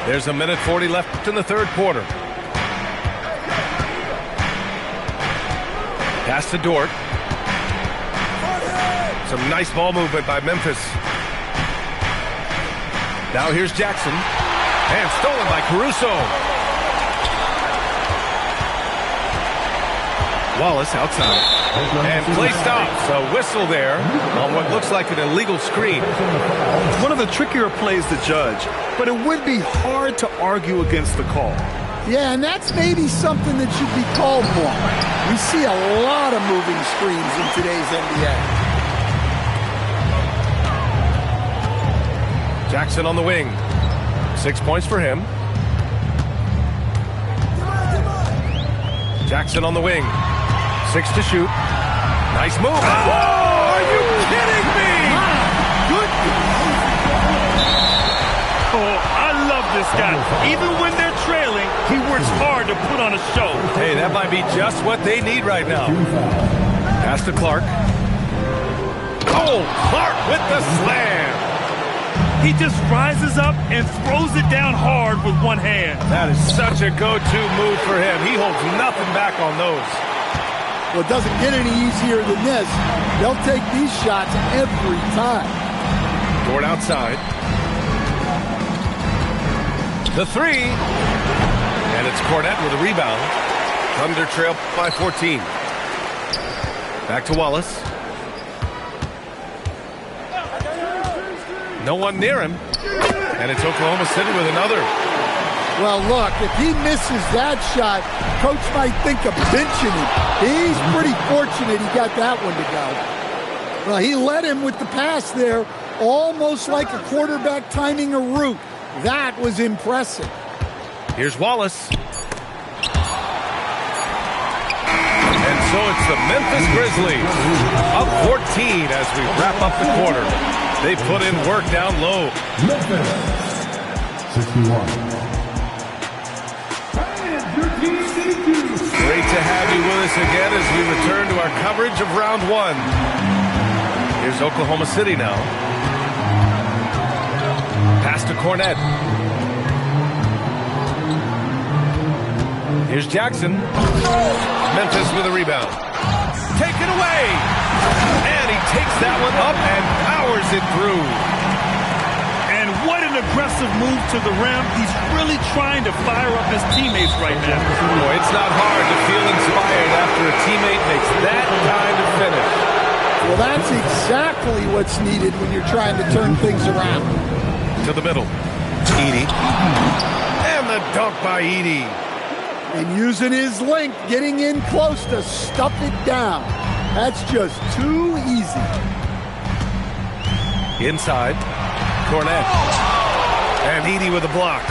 There's 1:40 left in the third quarter. Pass to Dort. Some nice ball movement by Memphis. Now here's Jackson. And stolen by Caruso. Wallace outside. And play stops. A whistle there on what looks like an illegal screen. It's one of the trickier plays to judge, but it would be hard to argue against the call. Yeah, and that's maybe something that should be called more. We see a lot of moving screens in today's NBA. Jackson on the wing. 6 points for him. Jackson on the wing. 6 to shoot. Nice move. Oh, are you kidding me? Good. Oh, I love this guy. Even when they're trailing, he works hard to put on a show. Hey, that might be just what they need right now. Pass to Clark. Oh, Clark with the slam. He just rises up and throws it down hard with one hand. That is such a go-to move for him. He holds nothing back on those. Well, it doesn't get any easier than this. They'll take these shots every time. Dort outside. The 3. And it's Cornette with a rebound. Thunder trail by 14. Back to Wallace. No one near him. And it's Oklahoma City with another. Well, look, if he misses that shot, coach might think of benching him. He's pretty fortunate he got that one to go. Well, he led him with the pass there, almost like a quarterback timing a route. That was impressive. Here's Wallace. And so it's the Memphis Grizzlies up 14 as we wrap up the quarter. They put in work down low. Memphis, 61. Great to have you with us again as we return to our coverage of round 1. Here's Oklahoma City now. Pass to Cornette. Here's Jackson. Memphis with a rebound. Taken away. And he takes that one up and powers it through. And what an aggressive move to the rim. He's really trying to fire up his teammates right now. Boy, it's not hard to feel inspired after a teammate makes that kind of finish. Well, that's exactly what's needed when you're trying to turn things around. To the middle. Edey. And the dunk by Edey. And using his length, getting in close to stuff it down. That's just too easy. Inside. Cornette. And Edey with a block.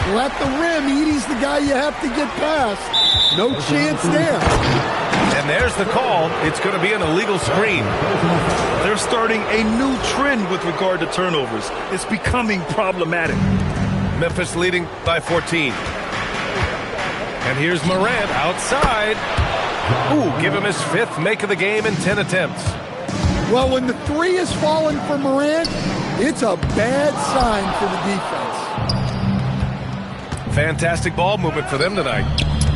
Well, at the rim, Edey's the guy you have to get past. No chance there. And there's the call. It's going to be an illegal screen. They're starting a new trend with regard to turnovers. It's becoming problematic. Memphis leading by 14. And here's Morant outside. Ooh, give him his 5th make of the game in 10 attempts. Well, when the 3 is falling for Morant, it's a bad sign for the defense. Fantastic ball movement for them tonight.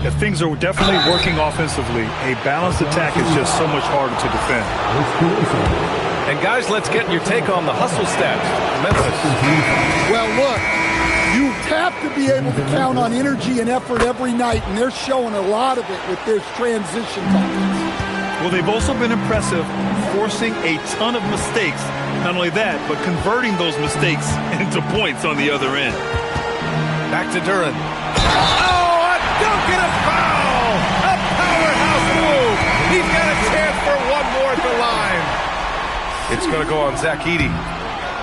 Yeah, things are definitely working offensively. A balanced attack is just so much harder to defend. And guys, let's get your take on the hustle stats. Memphis. Well, look, you have to be able to count on energy and effort every night, and they're showing a lot of it with their transition tactics. Well, they've also been impressive, forcing a ton of mistakes. Not only that, but converting those mistakes into points on the other end. Back to Duren. Oh, a dunk and a foul! A powerhouse move! He's got a chance for one more at the line. It's going to go on Zach Edey.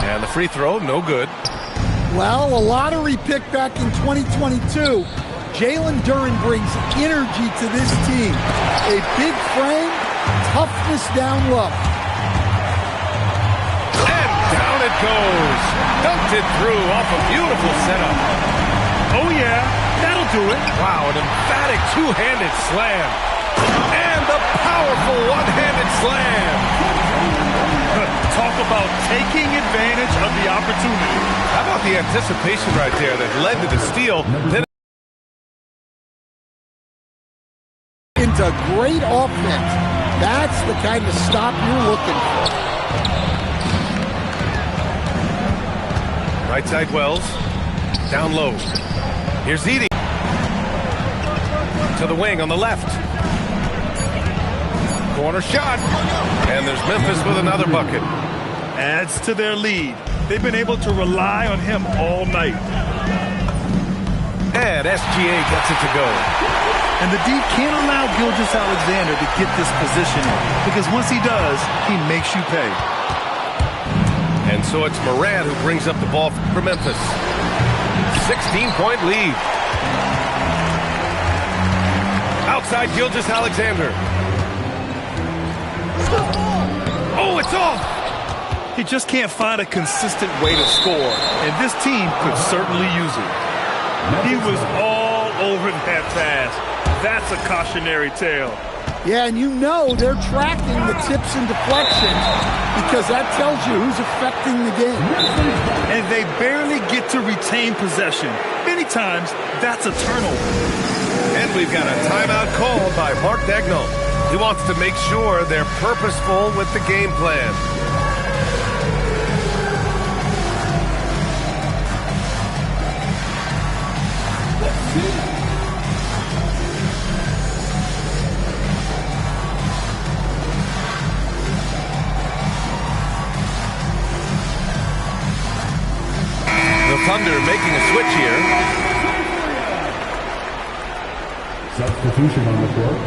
And the free throw, no good. Well, a lottery pick back in 2022. Jalen Duren brings energy to this team. A big frame, toughness down low. And down it goes. Dunked it through off a beautiful setup. Oh, yeah, that'll do it. Wow, an emphatic two-handed slam. And the powerful one-handed slam. Talk about taking advantage of the opportunity. How about the anticipation right there that led to the steal? Then into great offense. That's the kind of stop you're looking for. Right side Wells. Down low. Here's Edey. To the wing on the left. Corner shot. And there's Memphis with another bucket. Adds to their lead. They've been able to rely on him all night. And SGA gets it to go. And the D can't allow Gilgeous-Alexander to get this position in, because once he does, he makes you pay. And so it's Morant who brings up the ball for Memphis. 16-point lead. Outside Gilgeous-Alexander. Oh, it's off! He just can't find a consistent way to score, and this team could certainly use it. He was all over that pass. That's a cautionary tale. Yeah, and you know they're tracking the tips and deflections because that tells you who's affecting the game. And they barely get to retain possession. Many times, that's a turnover. And we've got a timeout called by Mark Dagnall. He wants to make sure they're purposeful with the game plan. The Thunder making a switch here. Substitution on the court.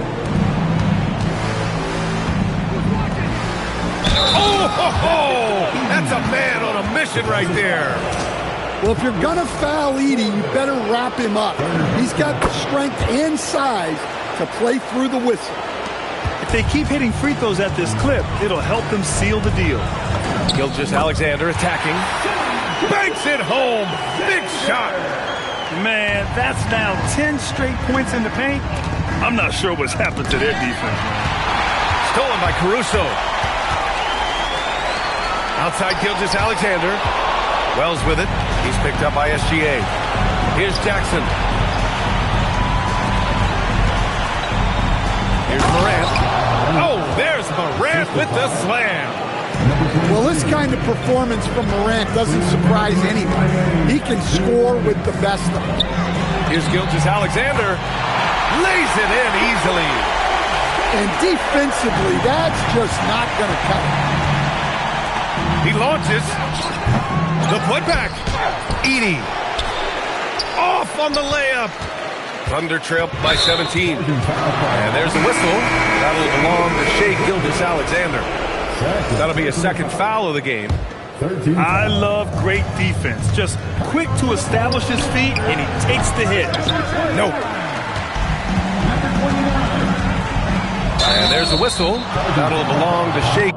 Oh, that's a man on a mission right there. Well, if you're going to foul Edey, you better wrap him up. He's got the strength and size to play through the whistle. If they keep hitting free throws at this clip, it'll help them seal the deal. Gilgeous-Alexander attacking. Banks it home. Big shot. Man, that's now 10 straight points in the paint. I'm not sure what's happened to their defense. Stolen by Caruso. Outside Gilgeous-Alexander. Wells with it. He's picked up by SGA. Here's Jackson. Here's Morant. Oh, there's Morant with the slam. Well, this kind of performance from Morant doesn't surprise anybody. He can score with the best of them. Here's Gilgeous-Alexander. Lays it in easily. And defensively, that's just not going to cut it. He launches. The putback. Edey. Off on the layup. Thunder trail by 17. And there's the whistle. That'll belong to Shai Gilgeous-Alexander. That'll be a second foul of the game. I love great defense. Just quick to establish his feet, and he takes the hit. Nope. And there's the whistle. That'll belong to Shai.